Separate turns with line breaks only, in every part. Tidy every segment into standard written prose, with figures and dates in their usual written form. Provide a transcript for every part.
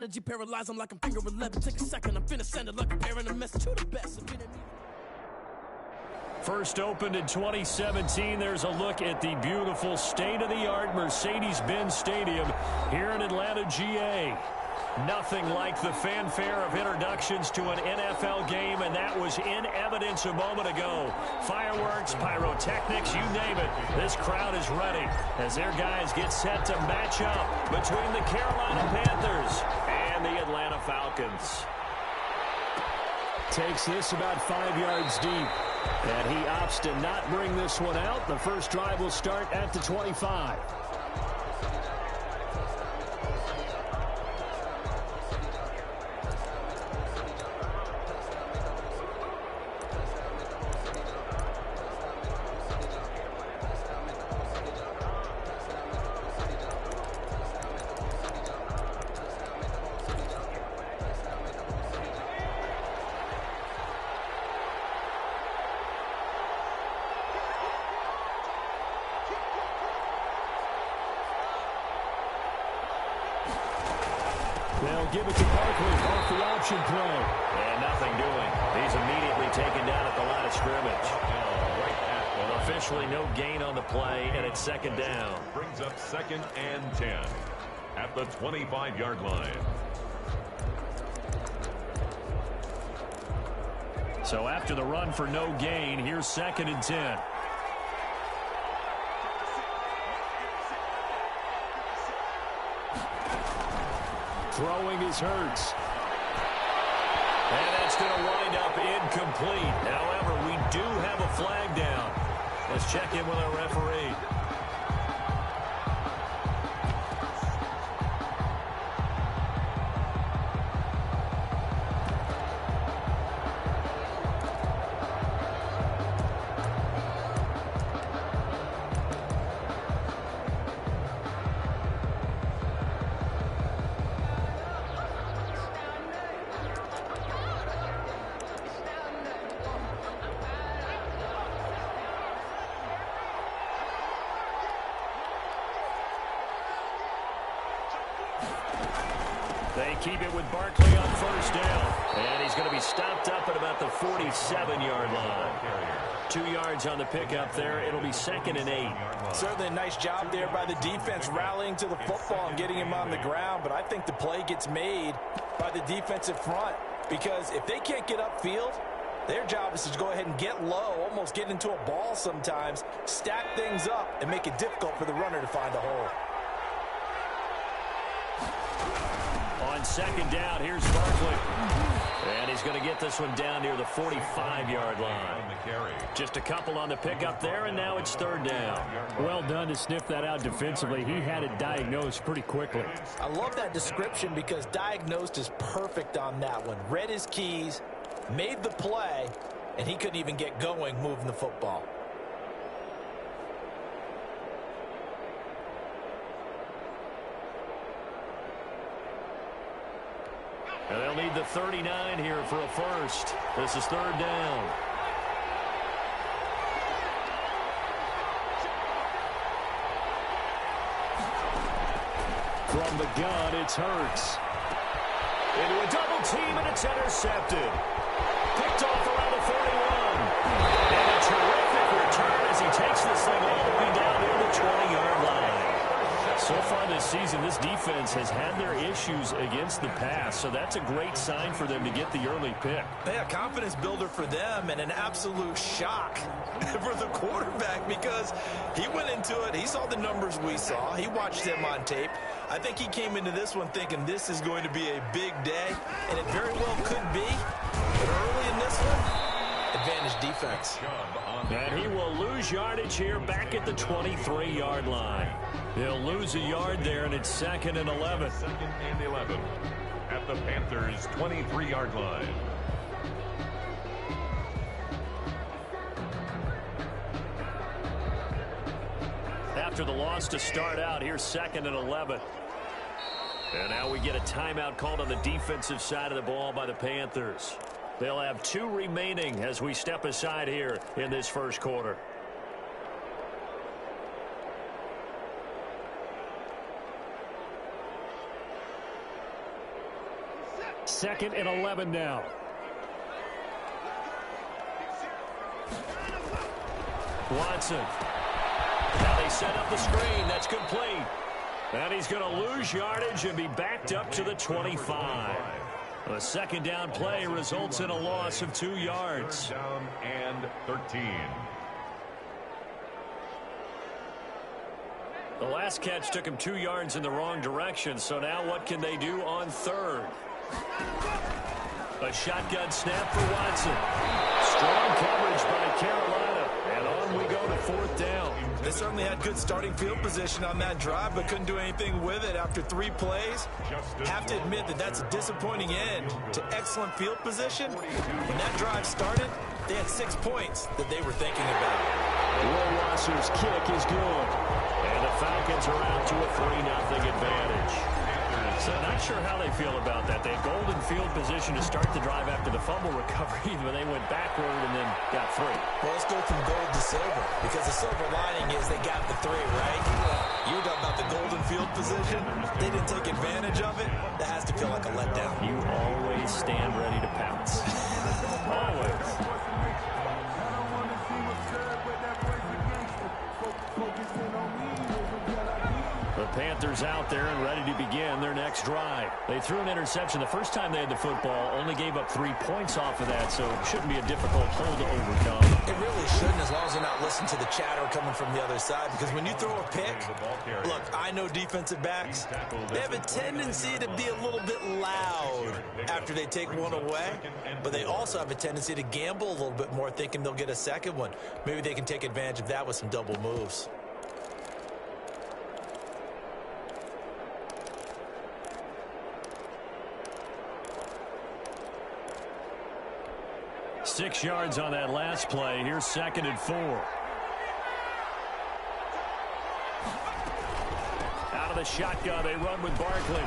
Energy paralyze them like I'm finger 11. Take a second, I'm finna send it like a parent a message to the best.
First opened in 2017. There's a look at the beautiful state-of-the-art Mercedes-Benz Stadium here in Atlanta, GA. Nothing like the fanfare of introductions to an NFL game, and that was in evidence a moment ago. Fireworks, pyrotechnics, you name it. This crowd is ready as their guys get set to match up between the Carolina Panthers and the Atlanta Falcons. Takes this about 5 yards deep, and he opts to not bring this one out. The first drive will start at the 25. They'll give it to Barkley off the option play. And nothing doing. He's immediately taken down at the line of scrimmage. Well, officially no gain on the play, and it's second down.
Brings up 2nd and 10 at the 25-yard line.
So after the run for no gain, here's 2nd and 10. Throwing is Hurts. And that's going to wind up incomplete. However, we do have a flag down. Let's check in with our referee. They keep it with Barkley on first down. And he's going to be stopped up at about the 47-yard line. 2 yards on the pickup there. It'll be 2nd and 8.
Certainly a nice job there by the defense rallying to the football and getting him on the ground. But I think the play gets made by the defensive front. Because if they can't get upfield, their job is to go ahead and get low, almost get into a ball sometimes, stack things up, and make it difficult for the runner to find a hole.
On second down, here's Barkley. And he's going to get this one down near the 45-yard line. Just a couple on the pickup there, and now it's 3rd down. Well done to sniff that out defensively. He had it diagnosed pretty quickly.
I love that description because diagnosed is perfect on that one. Read his keys, made the play, and he couldn't even get going moving the football.
And they'll need the 39 here for a first. This is 3rd down. From the gun, it's Hurts. Into a double team, and it's intercepted. Picked off around the 41. And a terrific return as he takes this thing all the way down near the 20-yard line. So far this season, this defense has had their issues against the pass, so that's a great sign for them to get the early pick.
Yeah, confidence builder for them and an absolute shock for the quarterback because he went into it. He saw the numbers we saw. He watched them on tape. I think he came into this one thinking this is going to be a big day, and it very well could be. But early in this one, advantage defense.
And he will lose yardage here back at the 23-yard line. He'll lose a yard there, and it's 2nd and 11.
2nd and 11 at the Panthers' 23-yard line.
After the loss to start out, here's 2nd and 11. And now we get a timeout called on the defensive side of the ball by the Panthers. They'll have 2 remaining as we step aside here in this first quarter. 2nd and 11 now. Watson. Now they set up the screen. That's complete. And he's going to lose yardage and be backed up to the 25. A 2nd down play results in a loss of 2 yards.
3rd down and 13.
The last catch took him 2 yards in the wrong direction, so now what can they do on 3rd? A shotgun snap for Watson. Strong coverage by Carolina, and on we go to 4th down.
They certainly had good starting field position on that drive, but couldn't do anything with it after 3 plays. Have to admit that that's a disappointing end to excellent field position. When that drive started, they had 6 points that they were thinking about.
Rohrwasser's kick is good. And the Falcons are out to a 3-0 advantage. So not sure how they feel about that. They had golden field position to start the drive after the fumble recovery, but they went backward and then got 3.
Well, let's go from gold to silver, because the silver lining is they got the 3, right? You're talking about the golden field position. They didn't take advantage of it. That has to feel like a letdown.
You always stand ready to pounce. Always. The Panthers out there and ready to begin their next drive. They threw an interception the first time they had the football, only gave up 3 points off of that, so it shouldn't be a difficult hole to overcome.
It really shouldn't, as long as they're not listening to the chatter coming from the other side, because when you throw a pick, look, I know defensive backs, they have a tendency to be a little bit loud after they take one away, but they also have a tendency to gamble a little bit more, thinking they'll get a second one. Maybe they can take advantage of that with some double moves.
Six yards on that last play. Here's 2nd and 4. Out of the shotgun, they run with Barkley.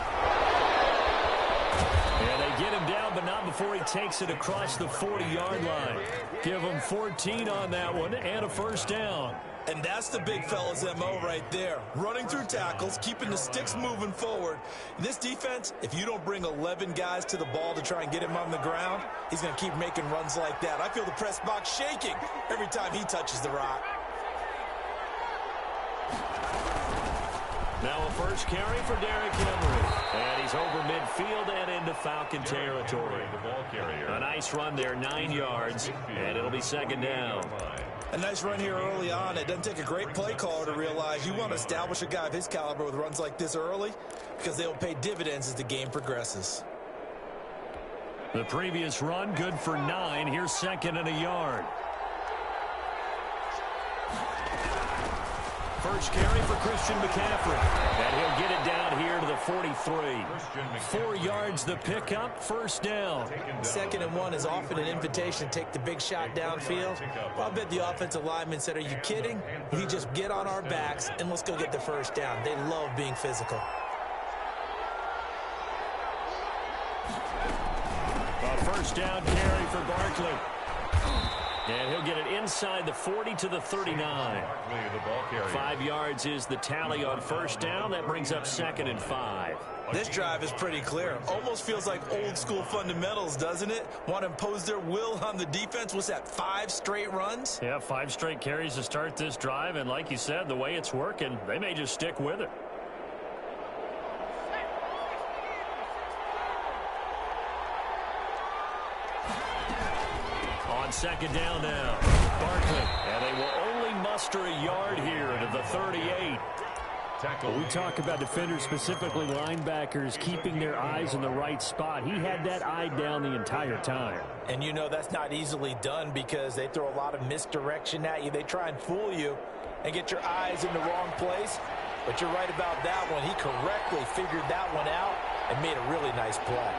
And they get him down, but not before he takes it across the 40-yard line. Give him 14 on that one and a 1st down.
And that's the big fella's MO right there. Running through tackles, keeping the sticks moving forward. In this defense, if you don't bring 11 guys to the ball to try and get him on the ground, he's going to keep making runs like that. I feel the press box shaking every time he touches the rock.
Now a first carry for Derrick Henry. And he's over midfield and into Falcon territory. A nice run there, 9 yards, and it'll be 2nd down.
A nice run here early on. It doesn't take a great play caller to realize you want to establish a guy of his caliber with runs like this early, because they'll pay dividends as the game progresses.
The previous run, good for 9. Here's 2nd and a yard. First carry for Christian McCaffrey. And he'll get it down here to the 43. 4 yards the pickup, 1st down.
2nd and 1 is often an invitation to take the big shot downfield. Well, I bet the offensive lineman said, are you kidding? We just get on our backs and let's go get the 1st down. They love being physical.
A 1st down carry for Barkley. And he'll get it inside the 40 to the 39. 5 yards is the tally on 1st down. That brings up 2nd and 5.
This drive is pretty clear. Almost feels like old school fundamentals, doesn't it? Want to impose their will on the defense. What's that, 5 straight runs?
Yeah, 5 straight carries to start this drive. And like you said, the way it's working, they may just stick with it. On 2nd down now, Barkley. And they will only muster a yard here to the 38. Well, we talk about defenders, specifically linebackers, keeping their eyes in the right spot. He had that eye down the entire time.
And you know that's not easily done because they throw a lot of misdirection at you. They try and fool you and get your eyes in the wrong place. But you're right about that one. He correctly figured that one out and made a really nice play.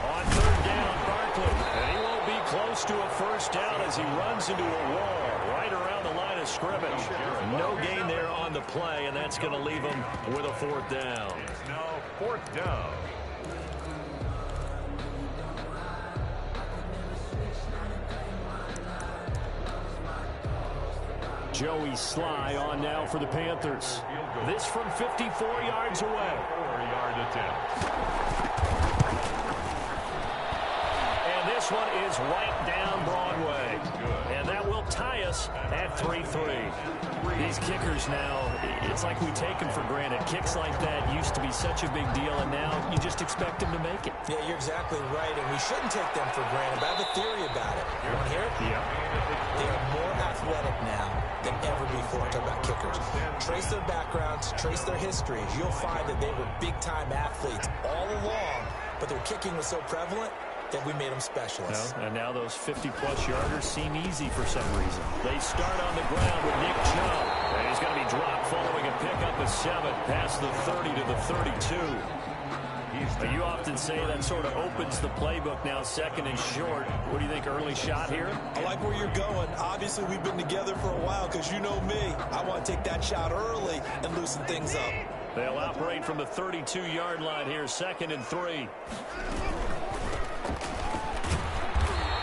On 3rd down, Barkley. And he won't be close to a 1st down as he runs into a wall right around the line of scrimmage. No gain there on the play, and that's going to leave him with a 4th down.
Now 4th down.
Joey Sly on now for the Panthers. This from 54 yards away.
4-yard attempt.
And this one is right down Broadway. And that will tie us at 3-3. These kickers now, it's like we take them for granted. Kicks like that used to be such a big deal, and now you just expect them to make it.
Yeah, you're exactly right, and we shouldn't take them for granted. But I have a theory about it. You want to hear it?
Yeah.
They are more athletic now than ever before. Talk about kickers. Trace their backgrounds, trace their histories. You'll find that they were big-time athletes all along, but their kicking was so prevalent that we made them specialists.
And now those 50-plus yarders seem easy for some reason. They start on the ground with Nick Chubb. And he's going to be dropped following a pickup of 7 past the 30 to the 32. You often say that sort of opens the playbook now, second and short. What do you think, early shot here?
I like where you're going. Obviously, we've been together for a while because you know me. I want to take that shot early and loosen things up.
They'll operate from the 32-yard line here, 2nd and 3.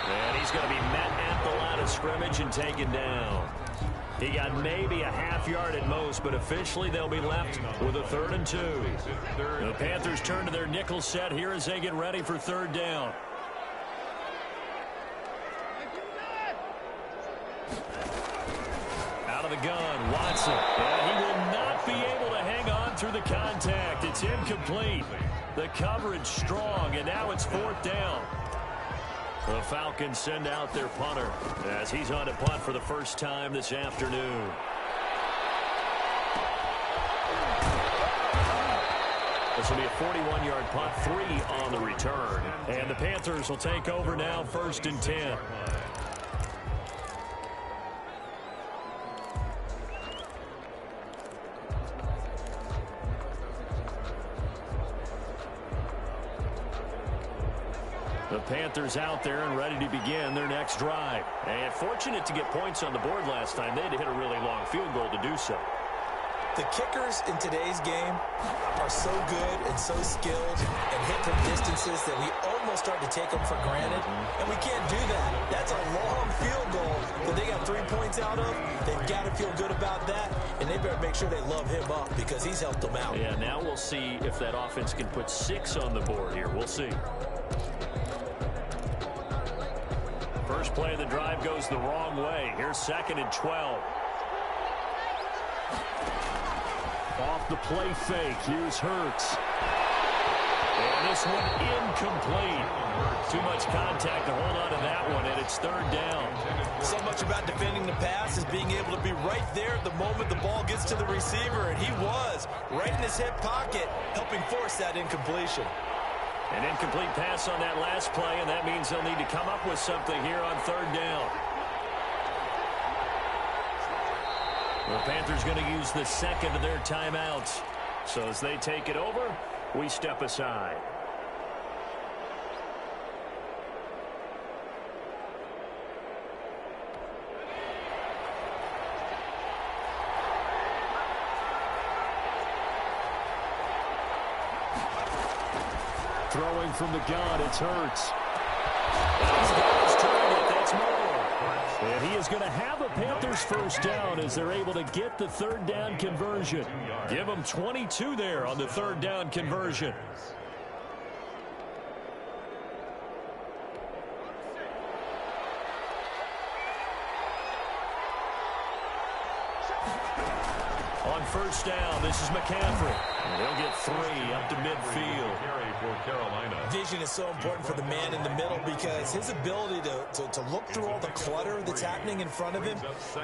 And he's going to be met at the line of scrimmage and taken down. He got maybe a half yard at most, but officially they'll be left with a 3rd and 2. The Panthers turn to their nickel set here as they get ready for 3rd down. Out of the gun, Watson. And he will not be able to hang on through the contact. It's incomplete. The coverage strong, and now it's 4th down. The Falcons send out their punter as he's on to punt for the first time this afternoon. This will be a 41-yard punt, 3 on the return. And the Panthers will take over now, 1st and 10. The Panthers out there and ready to begin their next drive. And fortunate to get points on the board last time. They had to hit a really long field goal to do so.
The kickers in today's game are so good and so skilled and hit from distances that we almost start to take them for granted. And we can't do that. That's a long field goal that they got 3 points out of. They've got to feel good about that. And they better make sure they love him up because he's helped them out.
Yeah, now we'll see if that offense can put 6 on the board here. We'll see. First play of the drive goes the wrong way. Here's 2nd and 12. Off the play fake. Here's Hurts. And this one incomplete. Too much contact to hold on to that one, and it's 3rd down.
So much about defending the pass is being able to be right there the moment the ball gets to the receiver, and he was right in his hip pocket, helping force that incompletion.
An incomplete pass on that last play, and that means they'll need to come up with something here on 3rd down. The Panthers going to use the second of their timeouts. So as they take it over, we step aside. Throwing from the gun, it's Hurts. And he's got his target, that's more. And he is going to have a Panthers first down as they're able to get the 3rd down conversion. Give them 22 there on the 3rd down conversion. On 1st down, this is McCaffrey. And they'll get 3 up to midfield.
Vision is so important for the man in the middle because his ability to look through all the clutter that's happening in front of him,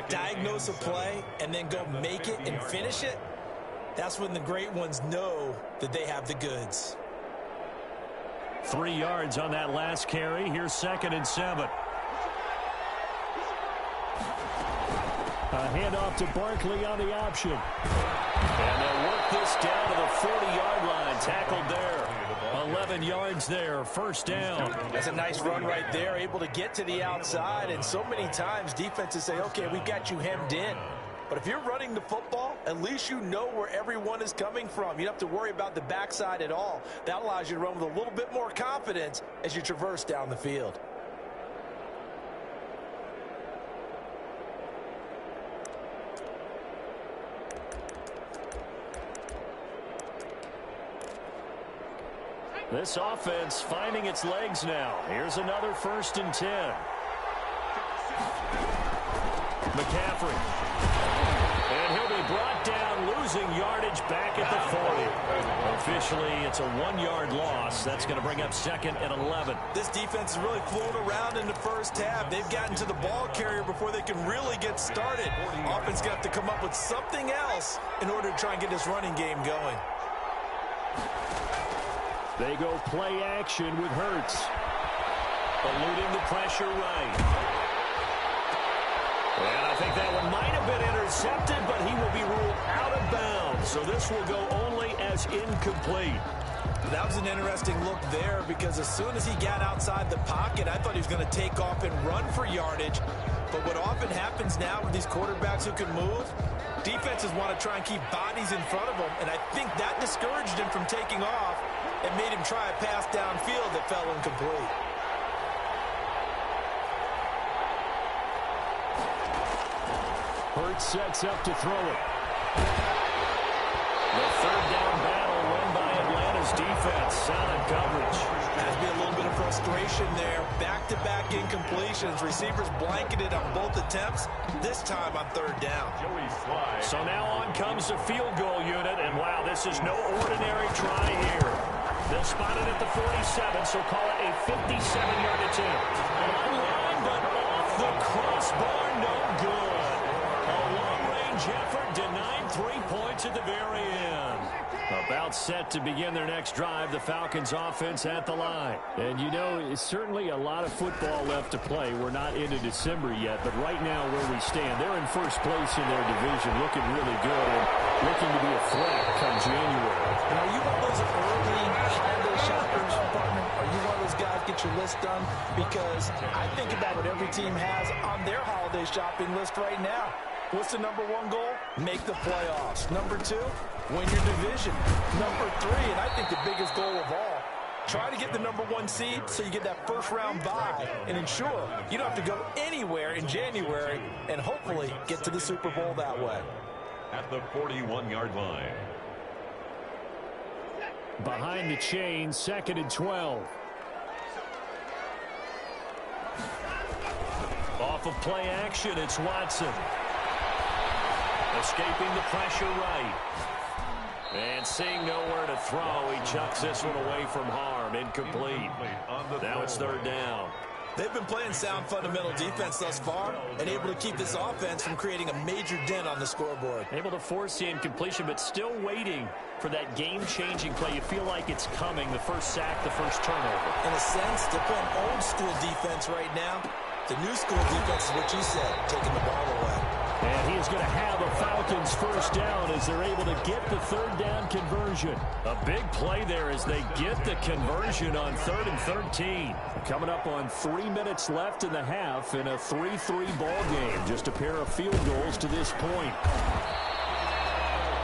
diagnose a play, and then go make it and finish it, that's when the great ones know that they have the goods.
3 yards on that last carry. Here's 2nd and 7. A handoff to Barkley on the option. And they'll work this down to the 40-yard line. Tackled there. 11 yards there. 1st down.
That's a nice run right there. Able to get to the outside. And so many times defenses say, okay, we've got you hemmed in. But if you're running the football, at least you know where everyone is coming from. You don't have to worry about the backside at all. That allows you to run with a little bit more confidence as you traverse down the field.
This offense finding its legs now. Here's another 1st and 10. McCaffrey. And he'll be brought down, losing yardage back at the 40. Officially, it's a 1-yard loss. That's going to bring up 2nd and 11.
This defense is really flown around in the first half. They've gotten to the ball carrier before they can really get started. Offense got to come up with something else in order to try and get this running game going.
They go play action with Hurts. Eluding the pressure right. And I think that one might have been intercepted, but he will be ruled out of bounds. So this will go only as incomplete.
That was an interesting look there because as soon as he got outside the pocket, I thought he was going to take off and run for yardage. But what often happens now with these quarterbacks who can move, defenses want to try and keep bodies in front of them. And I think that discouraged him from taking off and made him try a pass downfield that fell incomplete.
Hurts sets up to throw it. The 3rd down battle won by Atlanta's defense. Solid coverage.
Has been a little bit of frustration there. Back-to-back incompletions. Receivers blanketed on both attempts, this time on 3rd down.
So now on comes the field goal unit, and wow, this is no ordinary try here. They'll spot it at the 47, so call it a 57-yard attempt. On line, but off the crossbar, no good. A long-range effort denied 3 points at the very end. About set to begin their next drive, the Falcons offense at the line. And you know, it's certainly a lot of football left to play. We're not into December yet, but right now where we stand, they're in first place in their division, looking really good and looking to be a threat come January.
And are you one of those early holiday shoppers, partner? Are you one of those guys get your list done? Because I think about what every team has on their holiday shopping list right now. What's the number 1 goal? Make the playoffs. Number 2, win your division. Number 3, and I think the biggest goal of all, try to get the number 1 seed so you get that first-round bye and ensure you don't have to go anywhere in January and hopefully get to the Super Bowl that way.
At the 41-yard line.
Behind the chain, 2nd and 12. Off of play action, it's Watson. Escaping the pressure right. And seeing nowhere to throw, he chucks this one away from harm. Incomplete. Now it's 3rd down.
They've been playing sound fundamental defense thus far and able to keep this offense from creating a major dent on the scoreboard.
Able to force the incompletion, but still waiting for that game-changing play. You feel like it's coming, the first sack, the first turnover.
In a sense, they're playing old-school defense right now. The new school defense is what you said, taking the ball away.
And he is going to have a Falcons first down as they're able to get the 3rd down conversion. A big play there as they get the conversion on 3rd and 13. Coming up on 3 minutes left in the half in a 3-3 ball game. Just a pair of field goals to this point.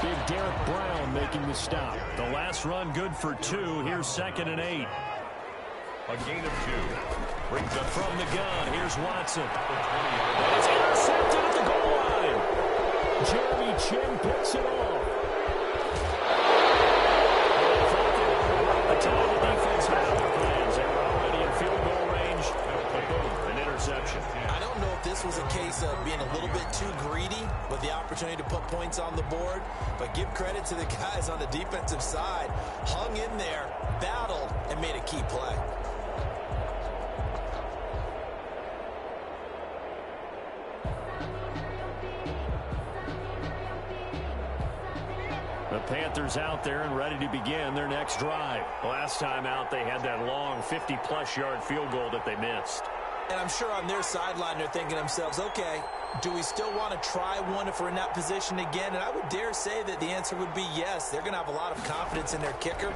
Big Derek Brown making the stop. The last run good for 2. Here's 2nd and 8.
A gain of 2. Brings up
from the gun. Here's Watson. And it's intercepted at the goal line. Jeremy Chin picks it off. The time the defense had their plans. They were already in field goal range. Boom, an interception.
I don't know if this was a case of being a little bit too greedy with the opportunity to put points on the board, but give credit to the guys on the defensive side. Hung in there, battled, and made a key play.
The Panthers out there and ready to begin their next drive. Last time out, they had that long 50-plus yard field goal that they missed.
And I'm sure on their sideline, they're thinking to themselves, okay, do we still want to try one if we're in that position again? And I would dare say that the answer would be yes. They're going to have a lot of confidence in their kicker.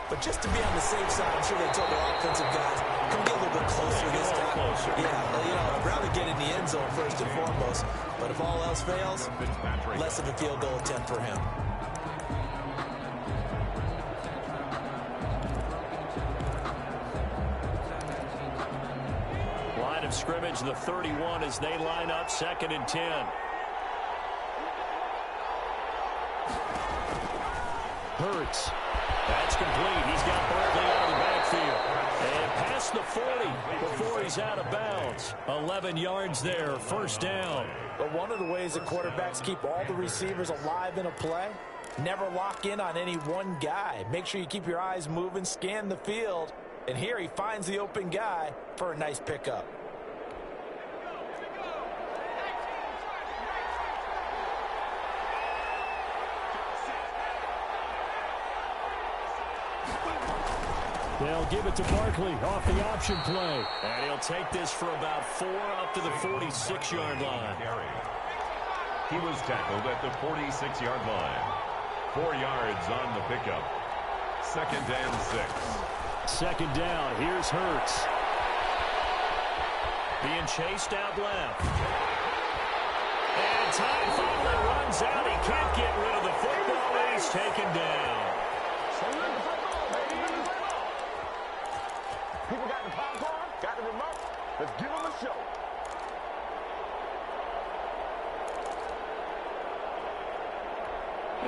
But just to be on the safe side, I'm sure they told their offensive guys, come get a little bit closer this time. Yeah, you know, I'd rather get in the end zone first and foremost. But if all else fails, less of a field goal attempt for him.
Line of scrimmage, the 31 as they line up, 2nd and 10. Hurts. That's complete. He's got Barkley out of the across the 40 before he's out of bounds. 11 yards there, first down.
But one of the ways that quarterbacks keep all the receivers alive in a play, never lock in on any one guy. Make sure you keep your eyes moving, scan the field. And here he finds the open guy for a nice pickup.
They'll give it to Barkley off the option play. And he'll take this for about 4 up to the 46-yard line.
He was tackled at the 46-yard line. 4 yards on the pickup. 2nd and 6.
2nd down. Here's Hurts. Being chased out left. And time finally runs out. He can't get rid of the football. He's taken down.
People got the popcorn, got the remote. Let's give them a show.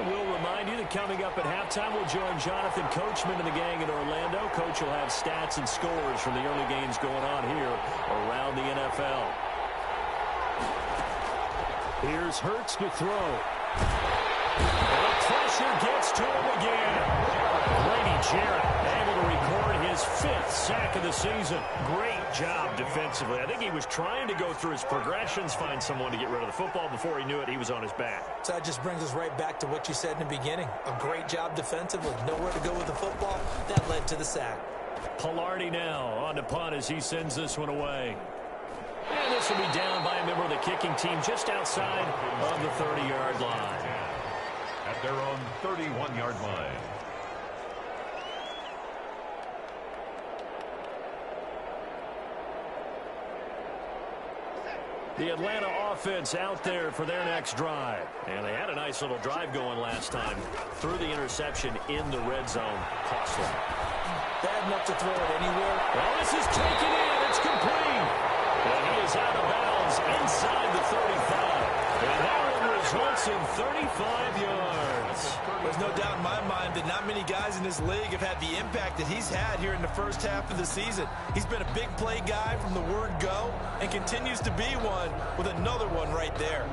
We'll remind you that coming up at halftime, we'll join Jonathan Coachman and the gang in Orlando. Coach will have stats and scores from the early games going on here around the NFL. Here's Hurts to throw. The pressure gets to him again. Grady Jarrett able to record his 5th sack of the season. Great job defensively. I think he was trying to go through his progressions, find someone to get rid of the football. Before he knew it, he was on his back.
So that just brings us right back to what you said in the beginning. A great job defensively. Nowhere to go with the football. That led to the sack.
Pilardi now on the punt as he sends this one away. And this will be down by a member of the kicking team just outside of the 30-yard line.
At their own 31-yard line.
The Atlanta offense out there for their next drive. And they had a nice little drive going last time. Threw the interception in the red zone. Costly.
Bad enough to throw it anywhere.
Well, this is taken in. It's complete. And he is out of bounds inside the 35. And that one results in 35 yards.
There's no doubt in my mind that not many guys in this league have had the impact that he's had here in the first half of the season. He's been a big play guy from the word go and continues to be one with another one right there.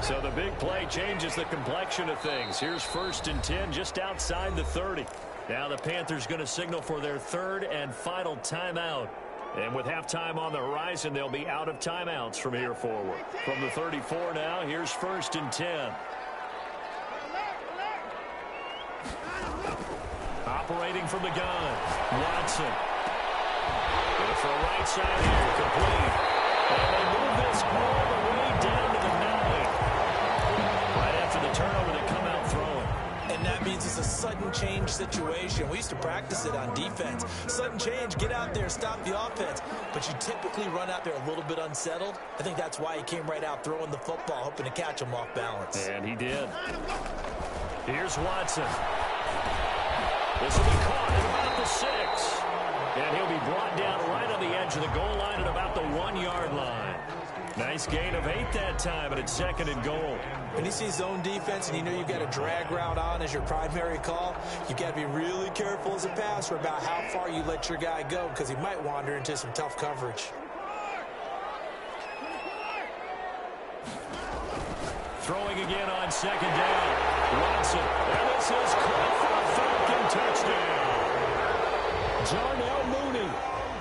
So the big play changes the complexion of things. Here's 1st and 10 just outside the 30. Now the Panthers going to signal for their 3rd and final timeout. And with halftime on the horizon, they'll be out of timeouts from here forward. From the 34 now, here's 1st and 10. Operating from the gun, Watson. Going for a right side here, complete. And they move this all the way down to the 9. Right after the turnover, they come out throwing.
And that means it's a sudden change situation. We used to practice it on defense. Sudden change, get out there, stop the offense. But you typically run out there a little bit unsettled. I think that's why he came right out throwing the football, hoping to catch him off balance.
And he did. Here's Watson. This will be caught at about the 6. And he'll be brought down right on the edge of the goal line at about the 1-yard line. Nice gain of 8 that time, and it's 2nd and goal.
When you see zone defense and you know you've got a drag route on as your primary call, you've got to be really careful as a passer about how far you let your guy go because he might wander into some tough coverage.
Throwing again on 2nd down. Watson. And this is caught for a Falcon touchdown. Darnell Mooney.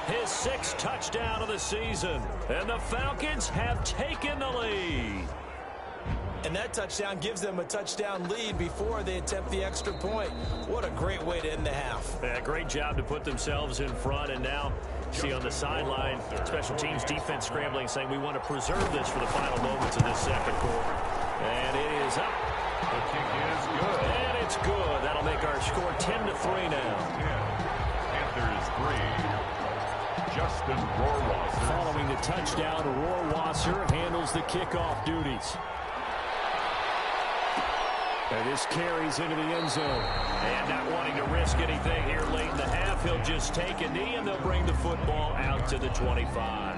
His 6th touchdown of the season. And the Falcons have taken the lead.
And that touchdown gives them a touchdown lead before they attempt the extra point. What a great way to end the half.
Yeah, great job to put themselves in front. And now, see on the sideline, special teams defense scrambling, saying we want to preserve this for the final moments of this 2nd quarter. And it is up.
The kick is good.
And it's good. That'll make our score 10-3 now.
Panthers 3. Justin Rohrwasser.
Following the touchdown, Rohrwasser handles the kickoff duties. And this carries into the end zone. And not wanting to risk anything here late in the half, he'll just take a knee and they'll bring the football out to the 25.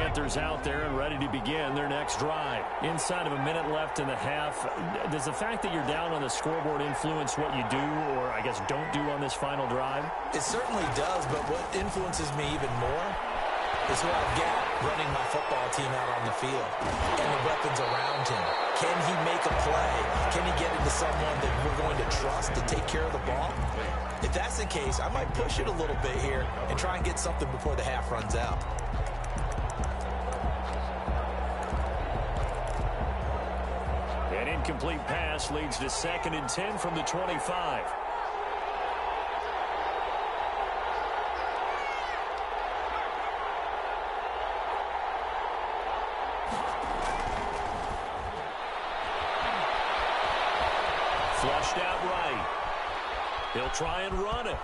Panthers out there and ready to begin their next drive. Inside of a minute left in the half, does the fact that you're down on the scoreboard influence what you do, or I guess don't do on this final drive?
It certainly does, but what influences me even more is who I've got running my football team out on the field and the weapons around him. Can he make a play? Can he get into someone that we're going to trust to take care of the ball? If that's the case, I might push it a little bit here and try and get something before the half runs out.
An incomplete pass leads to 2nd and 10 from the 25. Flushed out right. He'll try and run it.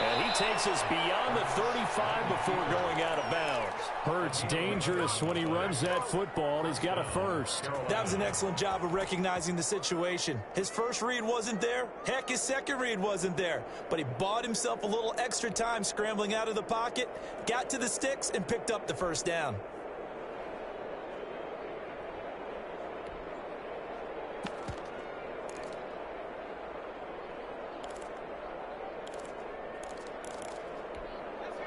And he takes us beyond the 35 before going out of bounds. Hurts dangerous when he runs that football, and he's got a first.
That was an excellent job of recognizing the situation. His first read wasn't there. Heck, his second read wasn't there. But he bought himself a little extra time scrambling out of the pocket, got to the sticks, and picked up the first down.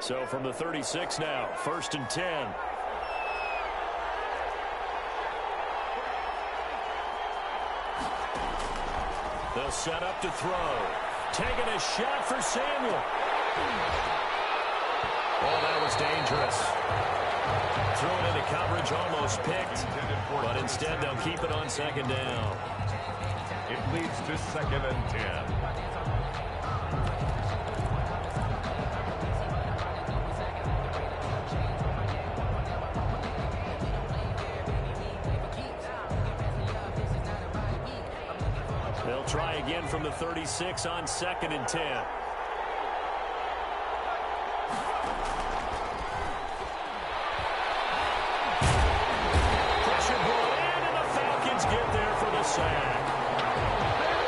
So from the 36 now, 1st and 10. They'll set up to throw. Taking a shot for Samuel. Oh, that was dangerous. Thrown into coverage, almost picked. But instead, they'll keep it on 2nd down.
It leads to 2nd and 10.
They'll try again from the 36 on 2nd and 10. Pressure brought in, and the Falcons get there for the sack.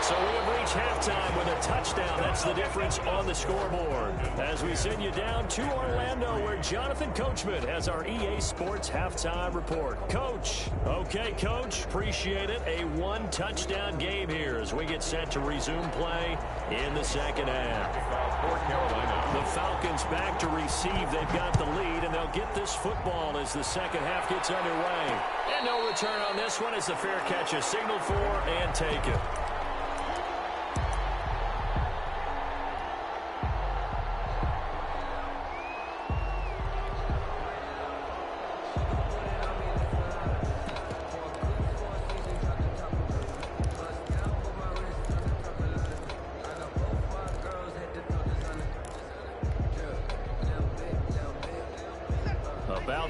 So we have reached halftime with a touchdown. That's the difference on the scoreboard. As we send you down to Orlando, where Jonathan Coachman has our EA Sports halftime report. Coach. Okay, Coach. Appreciate it. A one-touchdown game here as we get set to resume play in the 2nd half. The Falcons back to receive. They've got the lead, and they'll get this football as the 2nd half gets underway. And no return on this one as the fair catch is signaled for and taken.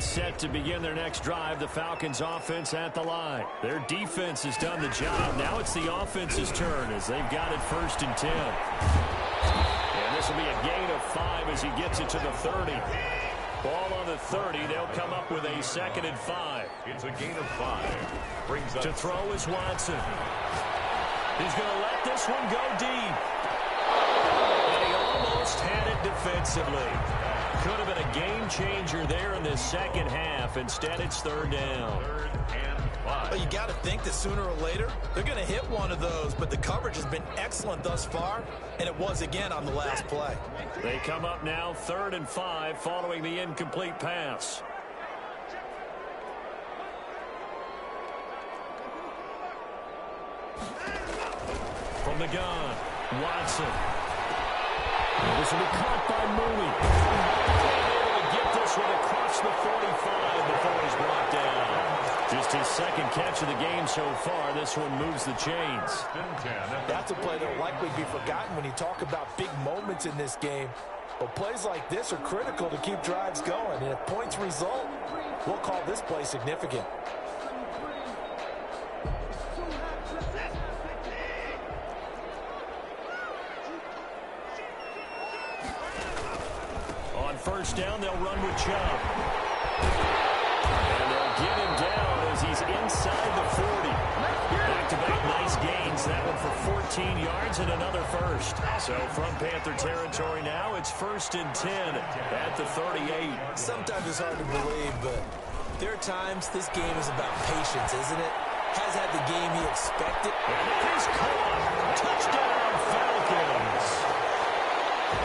Set to begin their next drive. The Falcons offense at the line. Their defense has done the job. Now it's the offense's turn as they've got it 1st and 10. And this will be a gain of 5 as he gets it to the 30. Ball on the 30. They'll come up with a 2nd and 5.
It's a gain of 5. Brings up
to throw is Watson. He's going to let this one go deep. And he almost had it defensively. Could have been a game changer there in this 2nd half. Instead, it's 3rd down.
3rd and 5.
Well, you got to think that sooner or later they're going to hit one of those, but the coverage has been excellent thus far, and it was again on the last play.
They come up now 3rd and 5 following the incomplete pass. From the gun, Watson. This will be caught by Mooney. Able to get this one across the 45 before he's brought down. Just his 2nd catch of the game so far. This one moves the chains.
That's a play that will likely be forgotten when you talk about big moments in this game. But plays like this are critical to keep drives going. And if points result, we'll call this play significant.
On 1st down, they'll run with Chubb. And they'll get him down as he's inside the 40. Back-to-back nice gains. That one for 14 yards and another first. So from Panther territory now, it's 1st and 10 at the 38.
Sometimes it's hard to believe, but There are times this game is about patience, isn't it? Has had the game he expected.
And it is caught. Touchdown, Falcons.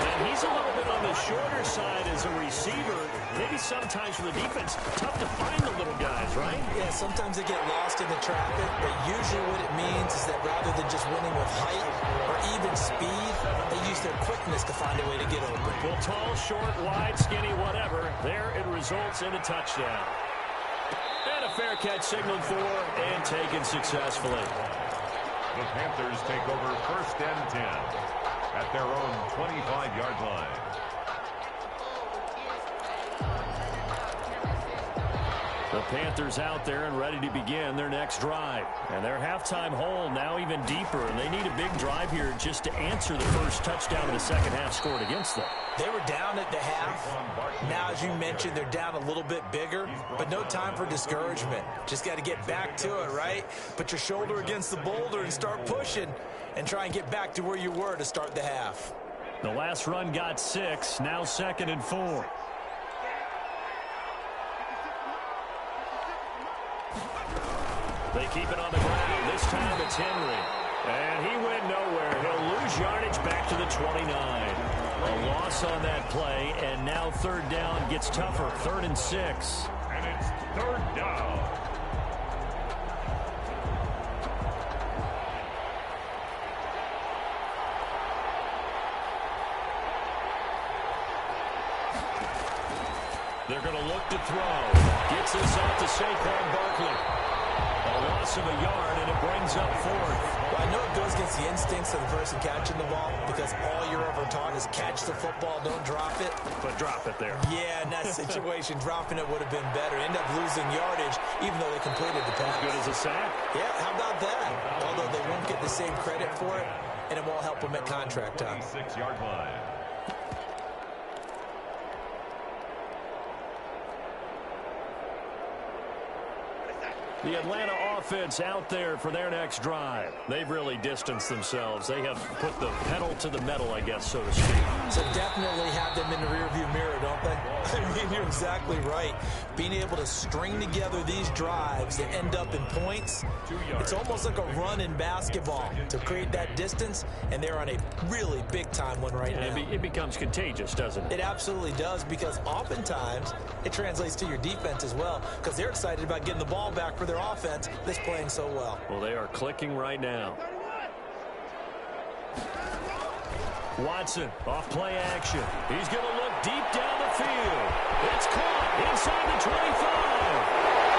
And he's a little bit on the shorter side as a receiver. Maybe sometimes for the defense, tough to find the little guys, right?
Yeah, sometimes they get lost in the traffic, but usually what it means is that rather than just winning with height or even speed, they use their quickness to find a way to get open.
Well, tall, short, wide, skinny, whatever. There it results in a touchdown. And a fair catch signaled for and taken successfully.
The Panthers take over 1st and 10 at their own 25-yard line.
The Panthers out there and ready to begin their next drive. And their halftime hole now even deeper. And they need a big drive here just to answer the first touchdown in the second half scored against them.
They were down at the half. Now, as you mentioned, they're down a little bit bigger, but no time for discouragement. Just got to get back to it, right? Put your shoulder against the boulder and start pushing and try and get back to where you were to start the half.
The last run got 6, now 2nd and 4. They keep it on the ground. This time it's Henry. And he went nowhere. He'll lose yardage back to the 29. A loss on that play, and now 3rd down gets tougher. 3rd and 6.
And it's 3rd down.
They're going to look to throw. Gets this out to Saquon Barkley. A loss of a yard, and it brings up 4th.
Well, I know it goes against the instincts of the person catching the ball because all you're ever taught is catch the football, don't drop it.
But drop it there.
Yeah, in that situation, dropping it would have been better. End up losing yardage, even though they completed the pass.
As good as a sack.
Yeah, how about that? Although they won't get the same credit for it, and it won't help them at contract time.
6-yard line.
The Atlanta offense out there for their next drive. They've really distanced themselves. They have put the pedal to the metal, I guess, so to speak.
So definitely have them in the rearview mirror, don't they? I mean, you're exactly right. Being able to string together these drives that end up in points, it's almost like a run in basketball to create that distance, and they're on a really big-time one right now.
It becomes contagious, doesn't it?
It absolutely does, because oftentimes it translates to your defense as well, because they're excited about getting the ball back for their offense that's playing so well.
Well, they are clicking right now. Watson, off play action. He's going to look deep down the field. It's caught inside the 25.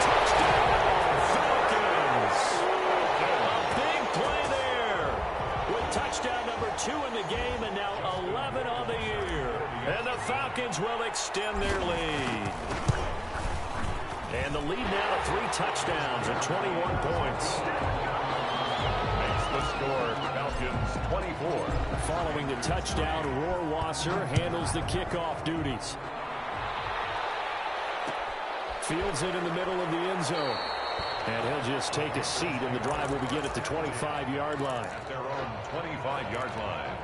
Touchdown, Falcons. A big play there with touchdown number 2 in the game and now 11 on the year. And the Falcons will extend their lead. And the lead now to 3 touchdowns and 21 points.
Makes the score Falcons 24.
Following the touchdown, Rohrwasser handles the kickoff duties. Fields it in the middle of the end zone. And he'll just take a seat, and the drive will begin at the 25-yard line.
At their own 25-yard line.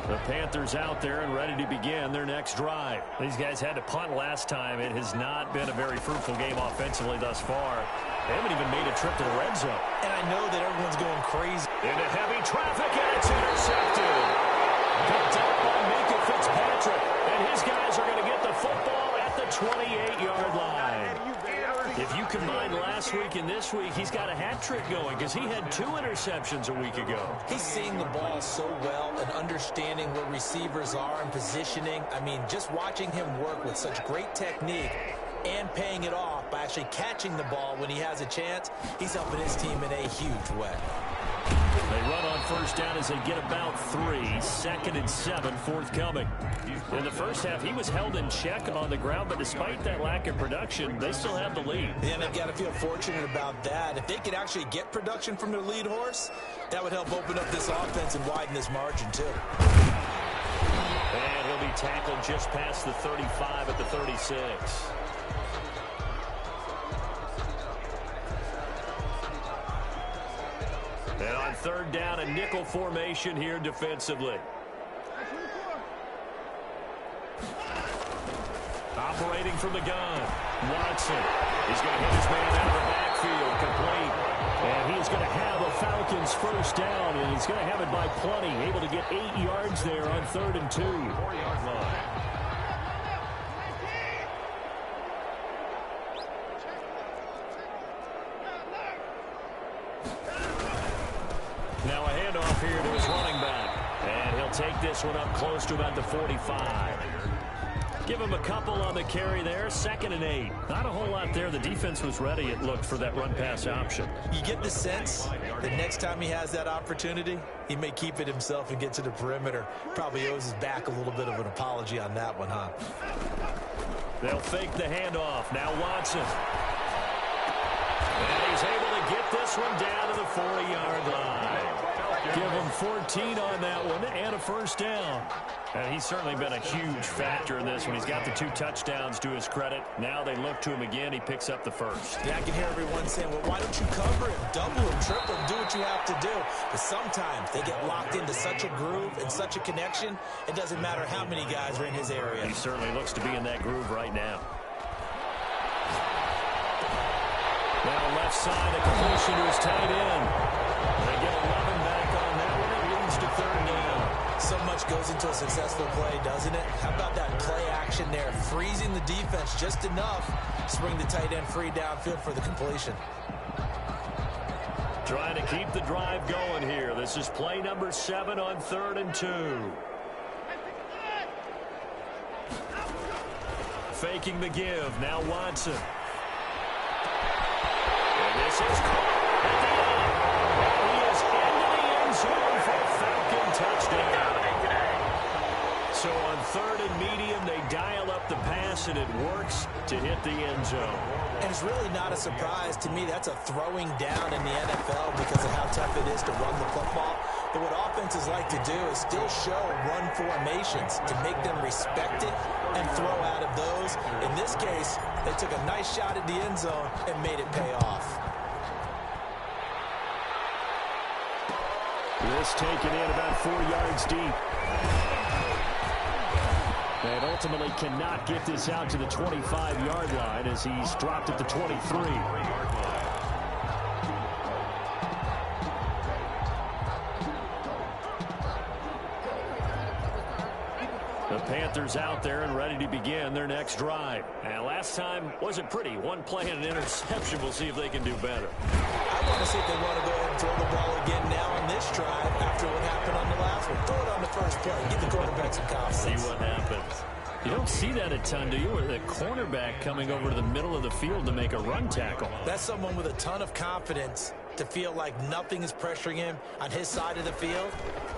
The Panthers out there and ready to begin their next drive. These guys had to punt last time. It has not been a very fruitful game offensively thus far. They haven't even made a trip to the red zone.
And I know that everyone's going crazy.
Into heavy traffic, and it's intercepted. Picked up by Minka Fitzpatrick. And his guys are going to get the football at the 28-yard line. If you combine last week and this week, he's got a hat trick going because he had 2 interceptions a week ago.
He's seeing the ball so well and understanding where receivers are and positioning. I mean, just watching him work with such great technique and paying it off by actually catching the ball when he has a chance, he's helping his team in a huge way.
They run on first down as they get about 3. 2nd and 7 forthcoming. In the first half, he was held in check on the ground, but despite that lack of production, they still have the lead.
And they've got to feel fortunate about that. If they could actually get production from their lead horse, that would help open up this offense and widen this margin too.
And he'll be tackled just past the 35 at the 36. And on third down, a nickel formation here defensively. Initiating from the gun. Watson. He's going to hit his man out of the backfield. Complete. And he's going to have a Falcons first down, and he's going to have it by plenty. Able to get 8 yards there on 3rd and 2.
4-yard line.
Now a handoff here to his running back. And he'll take this one up close to about the 45. Give him a couple on the carry there. 2nd and 8. Not a whole lot there. The defense was ready, it looked, for that run-pass option.
You get the sense that next time he has that opportunity, he may keep it himself and get to the perimeter. Probably owes his back a little bit of an apology on that one, huh?
They'll fake the handoff. Now Watson. And he's able to get this one down to the 40-yard line. Give him 14 on that one and a first down. And he's certainly been a huge factor in this one. He's got the 2 touchdowns to his credit. Now they look to him again. He picks up the first.
Yeah, I can hear everyone saying, well, why don't you cover him, double him, triple him, do what you have to do. But sometimes they get locked into such a groove and such a connection, it doesn't matter how many guys are in his area.
He certainly looks to be in that groove right now. Now left side, a completion to his tight end. They get 11 back on that one. It leads to 3rd down.
So much goes into a successful play, doesn't it? How about that play action there? Freezing the defense just enough to bring the tight end free downfield for the completion.
Trying to keep the drive going here. This is play number 7 on 3rd and 2. Faking the give. Now Watson. And this is caught at the end. He is into the end zone for a Falcon touchdown. So on 3rd and medium, they dial up the pass, and it works to hit the end zone.
And it's really not a surprise to me. That's a throwing down in the NFL because of how tough it is to run the football. But what offenses like to do is still show run formations to make them respect it and throw out of those. In this case, they took a nice shot at the end zone and made it pay off.
This taken in about 4 yards deep. And ultimately cannot get this out to the 25-yard line as he's dropped at the 23. The Panthers out there and ready to begin their next drive. And last time wasn't pretty. One play and an interception. We'll see if they can do better.
I want to see if they want to go ahead and throw the ball again now on this drive after what happened on the last one. Throw it on the first play. Give the quarterback some confidence.
See what happens. You don't see that a ton, do you? With a cornerback coming over to the middle of the field to make a run tackle.
That's someone with a ton of confidence to feel like nothing is pressuring him on his side of the field.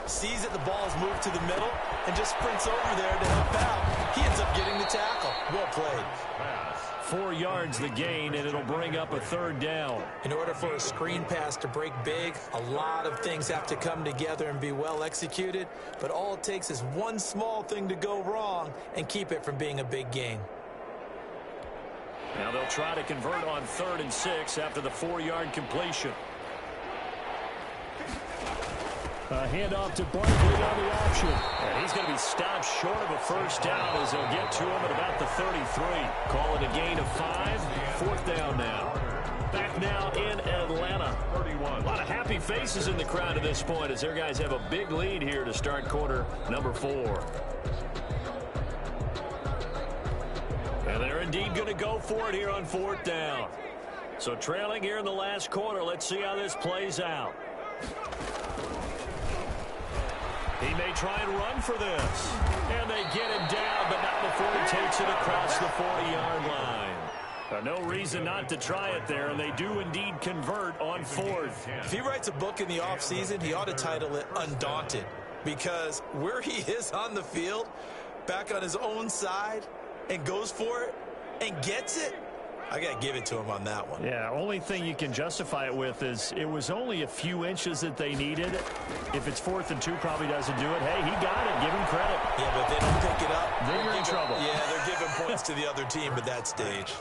Sees that the ball is moved to the middle and just sprints over there to help out. He ends up getting the tackle. Well played.
4 yards the gain, and it'll bring up a 3rd down.
In order for a screen pass to break big, a lot of things have to come together and be well executed. But all it takes is one small thing to go wrong and keep it from being a big gain.
Now they'll try to convert on 3rd and 6 after the 4-yard completion. A handoff to Barkley on the option. And he's going to be stopped short of a first down as they'll get to him at about the 33. Call it a gain of 5. 4th down now. Back now in Atlanta. 31. A lot of happy faces in the crowd at this point as their guys have a big lead here to start quarter number 4. And they're indeed going to go for it here on 4th down. So trailing here in the last quarter. Let's see how this plays out. He may try and run for this. And they get him down, but not before he takes it across the 40-yard line. No reason not to try it there, and they do indeed convert on 4th.
If he writes a book in the offseason, he ought to title it Undaunted. Because where he is on the field, back on his own side, and goes for it, and gets it, I got to give it to him on that one.
Yeah, only thing you can justify it with is it was only a few inches that they needed. If it's 4th and 2, probably doesn't do it. Hey, he got it. Give him credit.
Yeah, but if they don't pick it up,
then you're in trouble.
Yeah, they're giving points to the other team at that stage.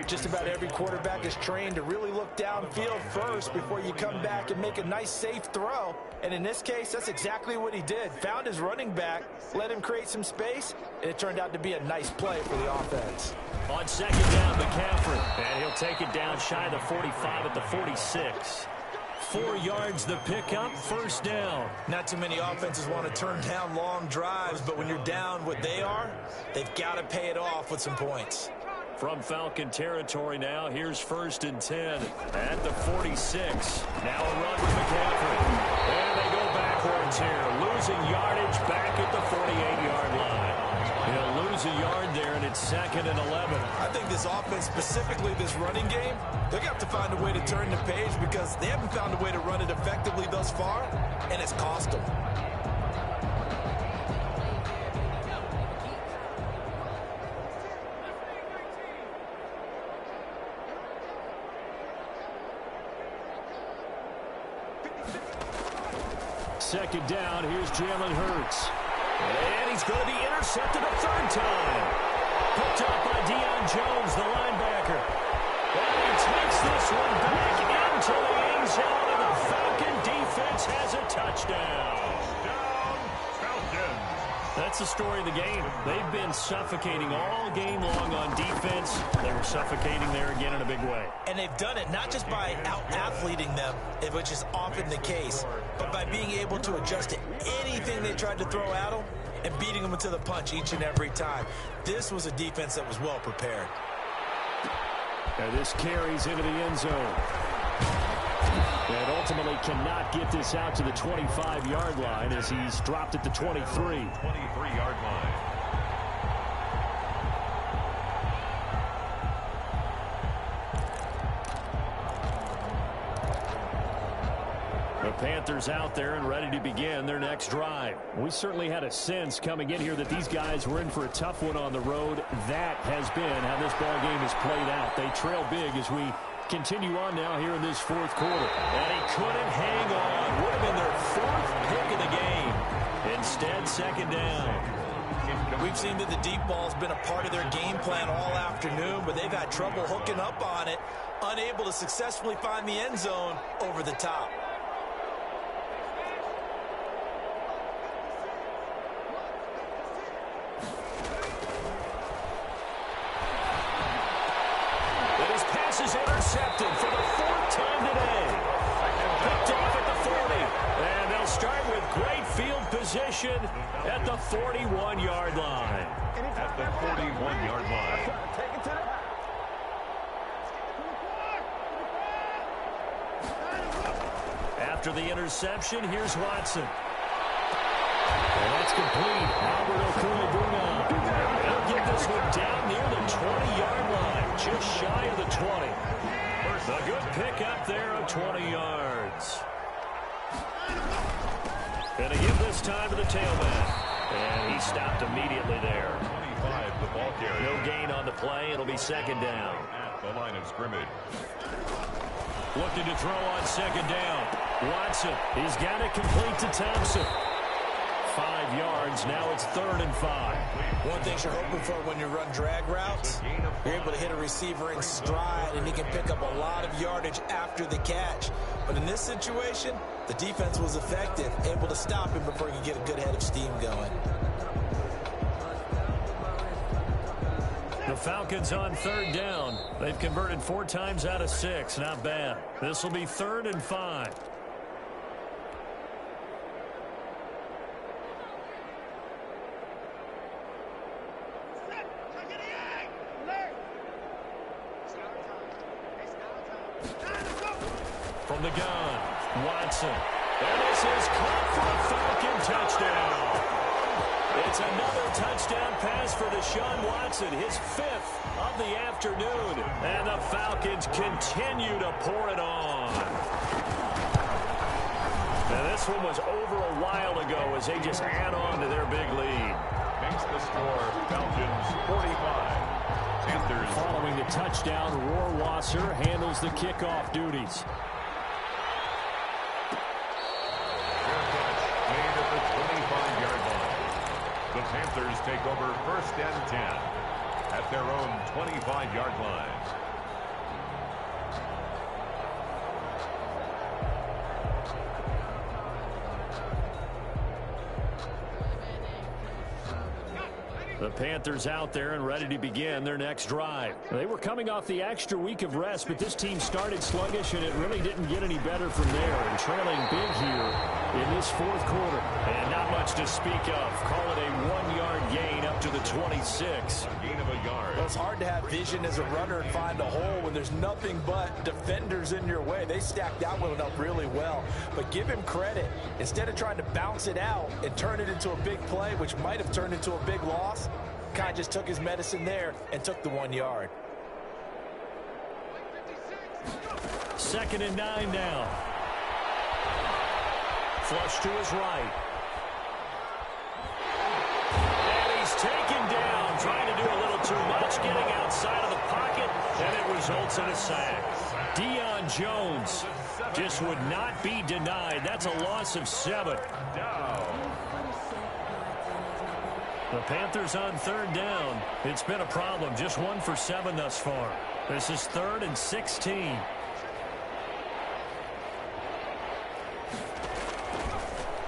Just about every quarterback is trained to really look downfield first before you come back and make a nice, safe throw. And in this case, that's exactly what he did. Found his running back, let him create some space, and it turned out to be a nice play for the offense.
On second down, McCaffrey. And he'll take it down shy of the 45 at the 46. 4 yards the pickup, first down.
Not too many offenses want to turn down long drives, but when you're down what they are, they've got to pay it off with some points.
From Falcon territory now, here's 1st and 10 at the 46. Now a run with McCaffrey. And they go backwards here, losing yardage back at the 48-yard line. He'll lose a yard there, and it's 2nd and 11.
I think this offense, specifically this running game, they're going to have to find a way to turn the page because they haven't found a way to run it effectively thus far, and it's cost them.
Second down, here's Jalen Hurts. And he's going to be intercepted a 3rd time. Picked up by Deion Jones, the linebacker. And he takes this one back into the end zone, and the Falcon defense has a touchdown.
Down, Falcons.
That's the story of the game. They've been suffocating all game long on defense. They were suffocating there again in a big way.
And they've done it not just by out-athleting them, which is often the case, but by being able to adjust to anything they tried to throw at them and beating them into the punch each and every time. This was a defense that was well prepared.
And this carries into the end zone. And ultimately cannot get this out to the 25-yard line as he's dropped at the 23.
23-yard line.
The Panthers out there and ready to begin their next drive. We certainly had a sense coming in here that these guys were in for a tough one on the road. That has been how this ball game has played out. They trail big as we continue on now here in this 4th quarter. And he couldn't hang on. Would have been their 4th pick of the game. Instead, 2nd down.
We've seen that the deep ball has been a part of their game plan all afternoon, but they've had trouble hooking up on it, unable to successfully find the end zone over the top.
Intercepted for the 4th time today. Picked off at the 40. And they'll start with great field position at the 41-yard line.
At the 41-yard line.
After the interception, here's Watson. And that's complete. Albert Okwuegbunam. They'll get this one down near the 20-yard line, just shy of the 20. A good pickup there of 20 yards. Going to give this time to the tailback. And he stopped immediately there.
25, the ball carrier.
No gain on the play. It'll be 2nd down.
At the line of scrimmage.
Looking to throw on 2nd down. Watson, he's got it complete to Thompson. 5 yards. Now it's 3rd and 5.
One thing you're hoping for when you run drag routes, you're able to hit a receiver in stride, and he can pick up a lot of yardage after the catch. But in this situation, the defense was effective, able to stop him before he could get a good head of steam going.
The Falcons on 3rd down. They've converted 4 times out of 6. Not bad. This will be 3rd and 5. From the gun, Watson. And this is caught for a Falcon touchdown. It's another touchdown pass for Deshaun Watson, his 5th of the afternoon. And the Falcons continue to pour it on. Now this one was over a while ago as they just add on to their big lead.
Makes the score, Falcons 45. Panthers.
Following the touchdown, Rohrwasser handles the kickoff duties.
Made at the 25-yard line. The Panthers take over 1st and 10 at at their own 25-yard line.
The Panthers out there and ready to begin their next drive. They were coming off the extra week of rest, but this team started sluggish, and it really didn't get any better from there. And trailing big here in this fourth quarter. And not much to speak of. Call it a 1-yard gain up to the 26.
A gain of a yard.
Well, it's hard to have vision as a runner and find a hole when there's nothing but defenders in your way. They stacked that one up really well. But give him credit. Instead of trying to bounce it out and turn it into a big play, which might have turned into a big loss, Kai just took his medicine there and took the 1 yard.
2nd and 9 now. Flush to his right. And he's taken down, trying to do a little too much, getting outside of the pocket, and it results in a sack. Deion Jones just would not be denied. That's a loss of 7. The Panthers on 3rd down. It's been a problem. Just 1 for 7 thus far. This is 3rd and 16.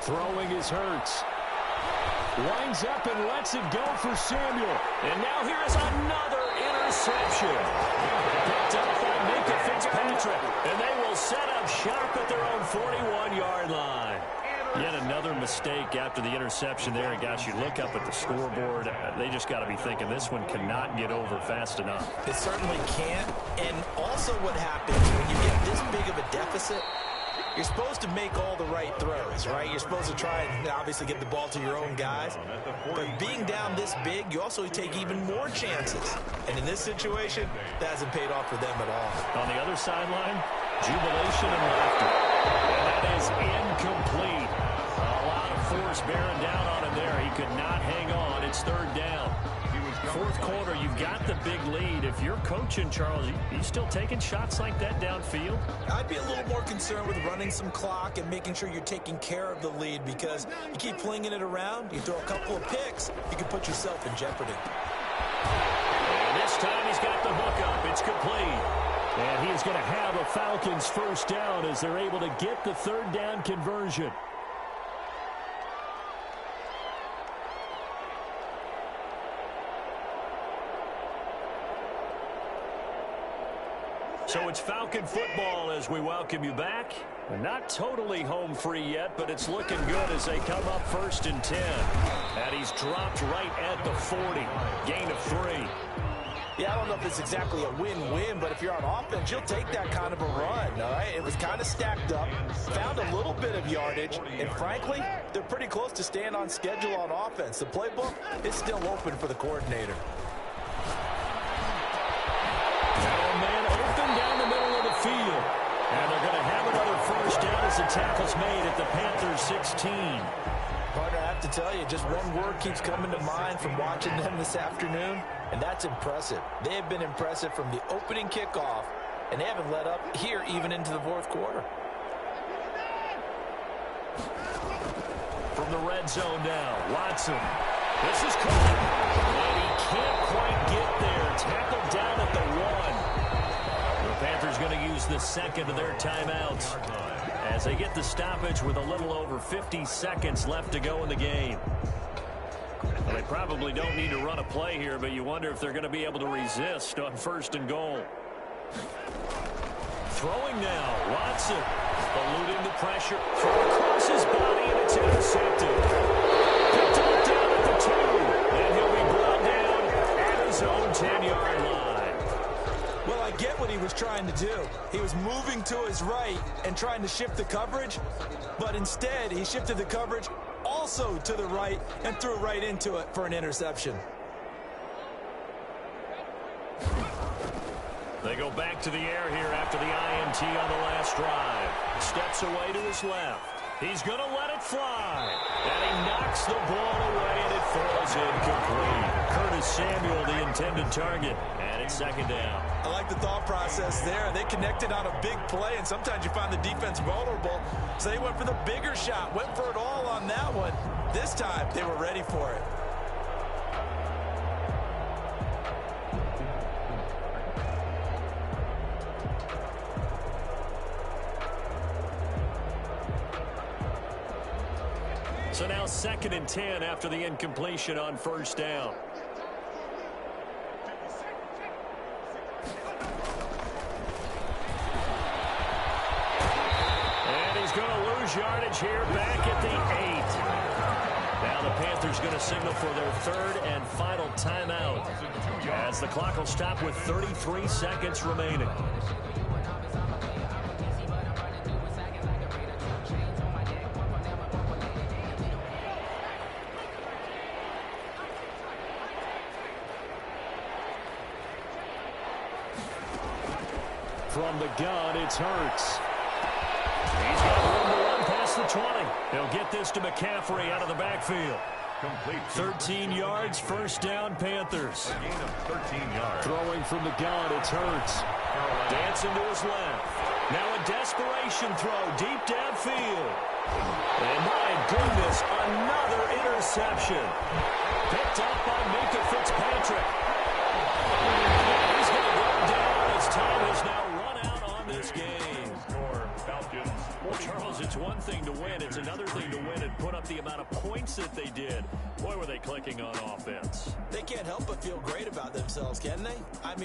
Throwing is Hurts. Winds up and lets it go for Samuel. And now here is another interception. Picked up by Minka Fitzpatrick. And they will set up shop at their own 41-yard line. Yet another mistake after the interception there. And gosh, you look up at the scoreboard. They just got to be thinking this one cannot get over fast enough.
It certainly can't. And also what happens when you get this big of a deficit, you're supposed to make all the right throws, right? You're supposed to try and obviously get the ball to your own guys. But being down this big, you also take even more chances. And in this situation, that hasn't paid off for them at all.
On the other sideline, jubilation and laughter. And that is incomplete. A lot of force bearing down on him there. He could not hang on. It's 3rd down. 4th quarter, you've got the big lead. If you're coaching, Charles, you still taking shots like that downfield?
I'd be a little more concerned with running some clock and making sure you're taking care of the lead, because you keep flinging it around, you throw a couple of picks, you can put yourself in jeopardy.
And this time he's got the hook up. It's complete. And he's going to have a Falcons 1st down as they're able to get the 3rd down conversion. So it's Falcon football as we welcome you back. We're not totally home free yet, but it's looking good as they come up 1st and 10. And he's dropped right at the 40. Gain of 3.
Yeah, I don't know if it's exactly a win-win, but if you're on offense, you'll take that kind of a run, all right? It was kind of stacked up, found a little bit of yardage, and frankly, they're pretty close to staying on schedule on offense. The playbook is still open for the coordinator.
Man open down the middle of the field. And they're going to have another 1st down as the tackle's made at the Panthers 16.
Partner, I have to tell you, just one word keeps coming to mind from watching them this afternoon, and that's impressive. They have been impressive from the opening kickoff, and they haven't let up here even into the 4th quarter.
From the red zone now, Watson. This is caught. And he can't quite get there. Tackled down at the 1. The Panthers going to use the 2nd of their timeouts as they get the stoppage with a little over 50 seconds left to go in the game. Well, they probably don't need to run a play here, but you wonder if they're going to be able to resist on 1st and goal. Throwing now, Watson eluding the pressure, throw across his body, and it's intercepted. Picked up down at the 2, and he'll be brought down at his own 10-yard line.
Well, I get what he was trying to do. He was moving to his right and trying to shift the coverage, but instead he shifted the coverage also to the right and threw right into it for an interception.
They go back to the air here after the INT on the last drive. Steps away to his left. He's going to let it fly. And he knocks the ball away, and it falls incomplete. Curtis Samuel, the intended target. And it's 2nd down.
I like the thought process there. They connected on a big play, and sometimes you find the defense vulnerable. So they went for the bigger shot, went for it all on that one. This time, they were ready for it.
So now 2nd and 10 after the incompletion on first down. And he's going to lose yardage here back at the 8. Now the Panthers going to signal for their 3rd and final timeout as the clock will stop with 33 seconds remaining. From the gun, it's Hurts. He's got room to run past the 20. He'll get this to McCaffrey out of the backfield.
Complete.
13 yards, first down, Panthers.
A gain of 13 yards.
Throwing from the gun, it's Hurts. Dancing to his left. Now a desperation throw deep downfield. And my goodness, another interception. Picked up by Minka Fitzpatrick. He's going to go down as time has now run out on this game. Well, Charles, it's one thing to win. It's another thing to win and put up the amount of points that they did. Boy, were they clicking on offense.
They can't help but feel great about themselves, can they? I mean,